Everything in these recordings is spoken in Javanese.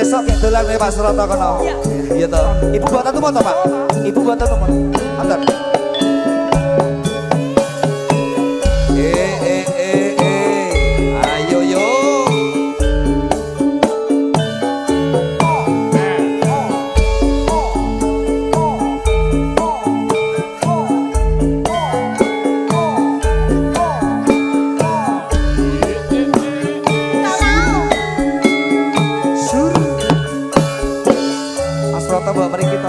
Besok kayak dolan nih Pak Suroto kono. Iya toh. Ibu buat satu motor Pak. Ibu buat satu motor. Antar. Ayo yo. Bawa mari kita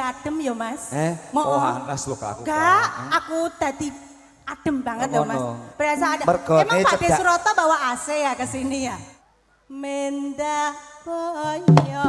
adem ya Mas. Oh panas lho aku. Enggak, aku tadi adem banget ya Mas. Berasa ada. Mergone Emang Pak De Suroto bawa AC ya ke sini ya? Mendah boyo.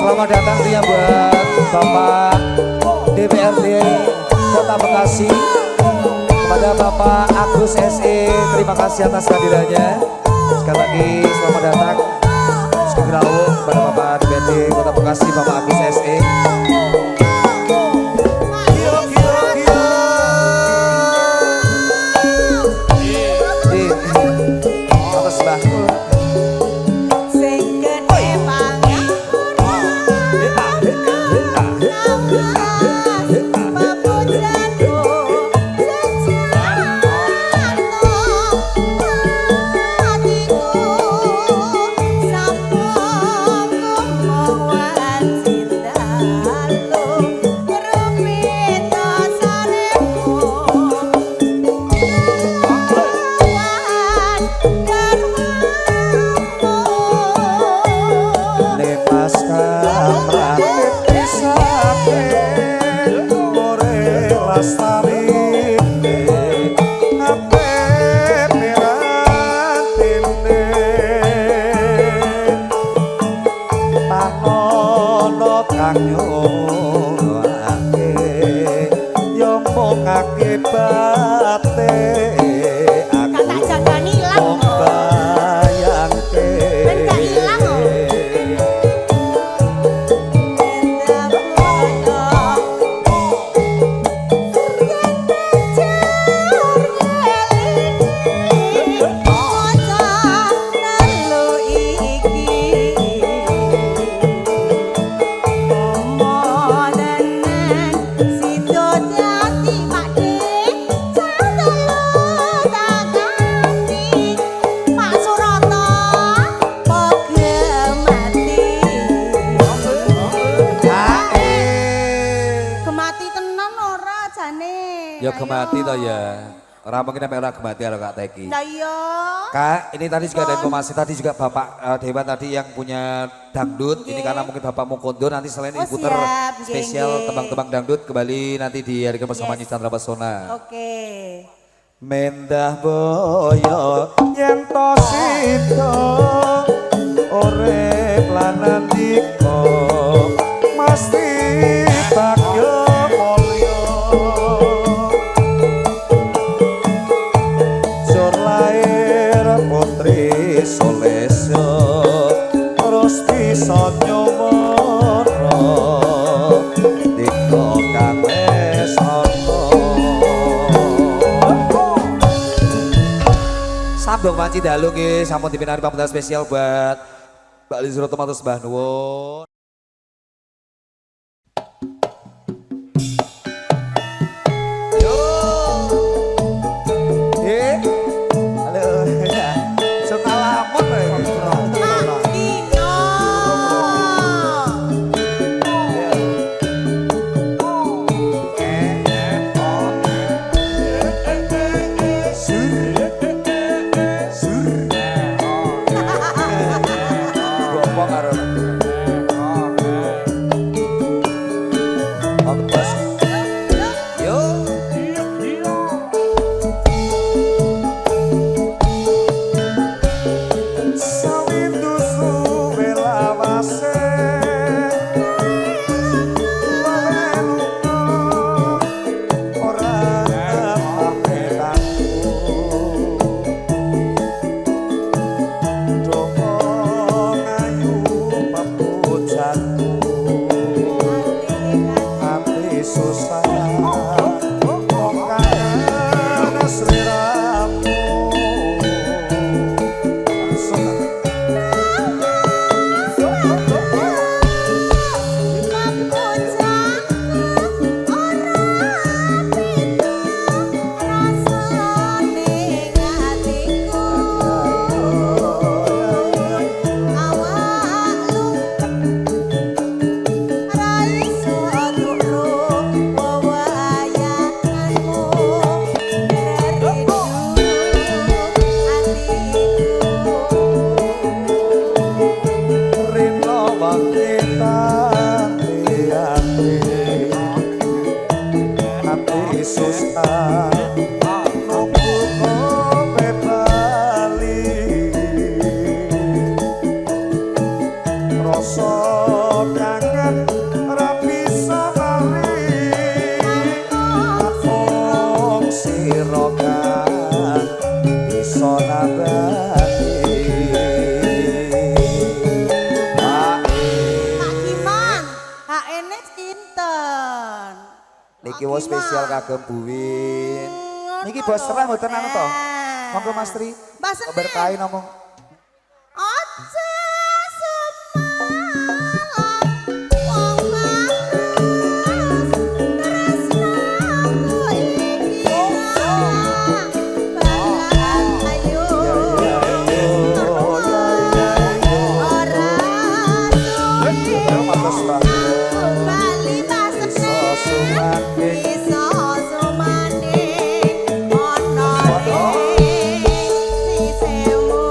Selamat datang dia buat Bapak DPRD Kota Bekasi, kepada Bapak Agus SE, terima kasih atas kehadirannya. Sekali lagi selamat datang segera kepada Bapak DPRD Kota Bekasi, Bapak Agus SE. Ya gemati toh ya. Orang mungkin sampai orang gemati kalau Kak Teki. Lah iya. Kak, ini tadi juga ada informasi tadi juga Bapak Dewa tadi yang punya dangdut. Ini karena mungkin Bapak mau kondo nanti selain Oh, diputer siap. spesial Nggih. tebang-tebang dangdut kembali nanti dihadirkan bersama Yes. Nyi Chandra Pesona. Oke. Mendah boyo yen to sida urip lan ndika mesti bagya mulya sur lair putri Solesya terus bisa nyomoro dika kang wis ana. Sambung panci dalu nggih sampun dipinari pamungkas spesial buat Mbak Lizro Tomatus Mbah Nuwun. Yo. Halo. Suka lamun Dino. Niki wis spesial kagem Buwin. Niki bos serah mboten anu to. Monggo Mas Tri. Berkahi ngomong. Aja semalam wong malas tresnaku iki banget ayo ora bali masne iso sumane ono sisemu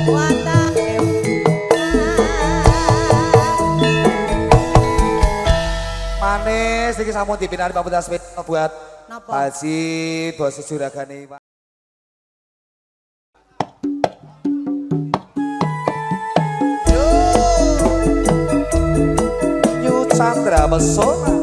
watake Manis iki sampun dipinari Pak Putra spesial buat Napa? Haji bos juragane Pak. Yu Chandra Pesona.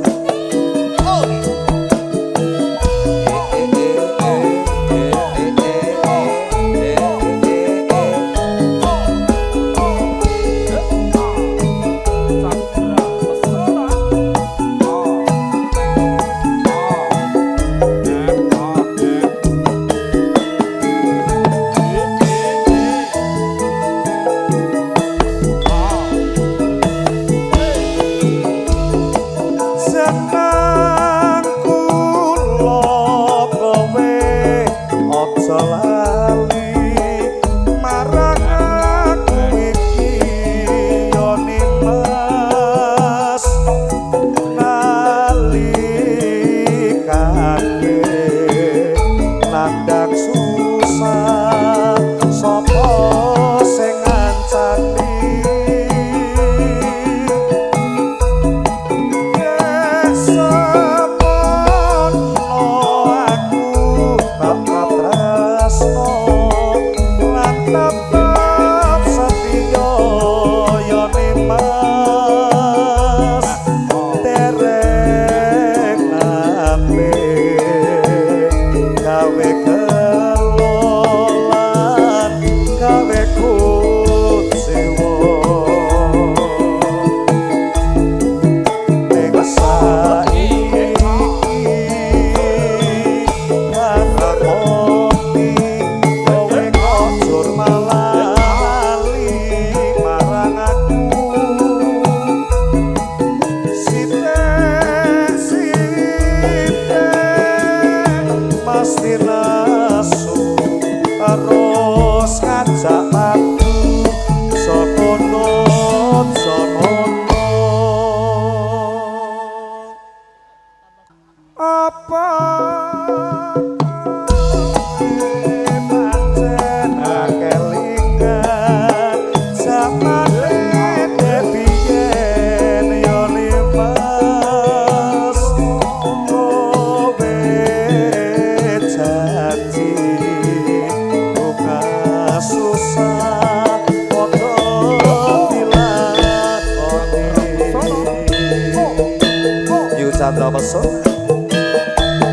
Chandra Pesona.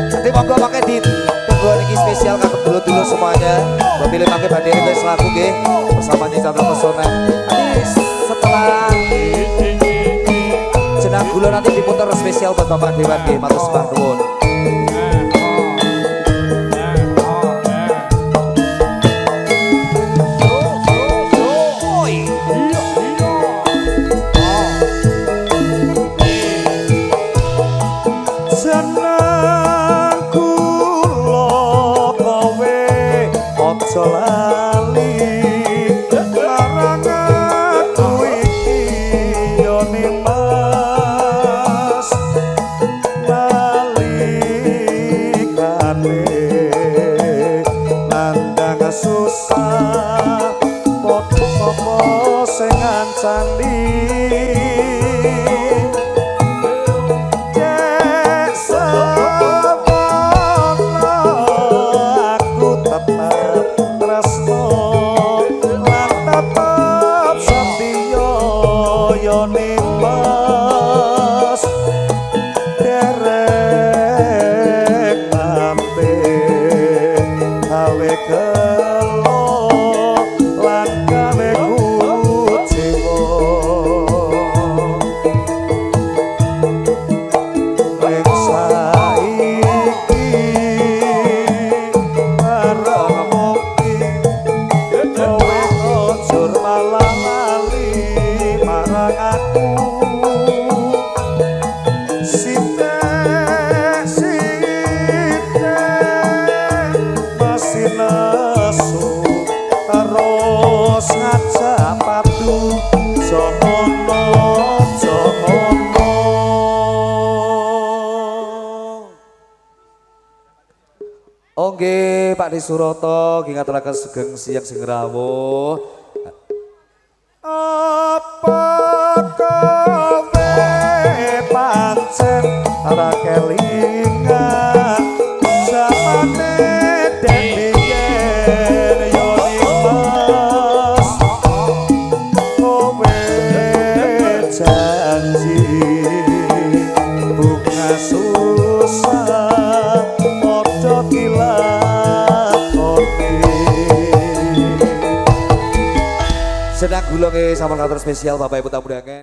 Nanti monggo pakai di tunggu ini spesial kagem dulu-dulu semuanya. Pilih pakai bandiri guys lagu nggih bersama Nyi Chandra Pesona. Nanti setelah jenang gula nanti diputar spesial buat Bapak Dewan nggih, matur sembah nuwun. Oke, Pak Disuroto, ngaturaken sugeng siang sing rawuh. Apa kowe pancen ora kelingan zamane demikian yo nimas kowe janji bunga susah padha dilakoni. Sedang gulunge sama kantor spesial Bapak Ibu tamu undangan.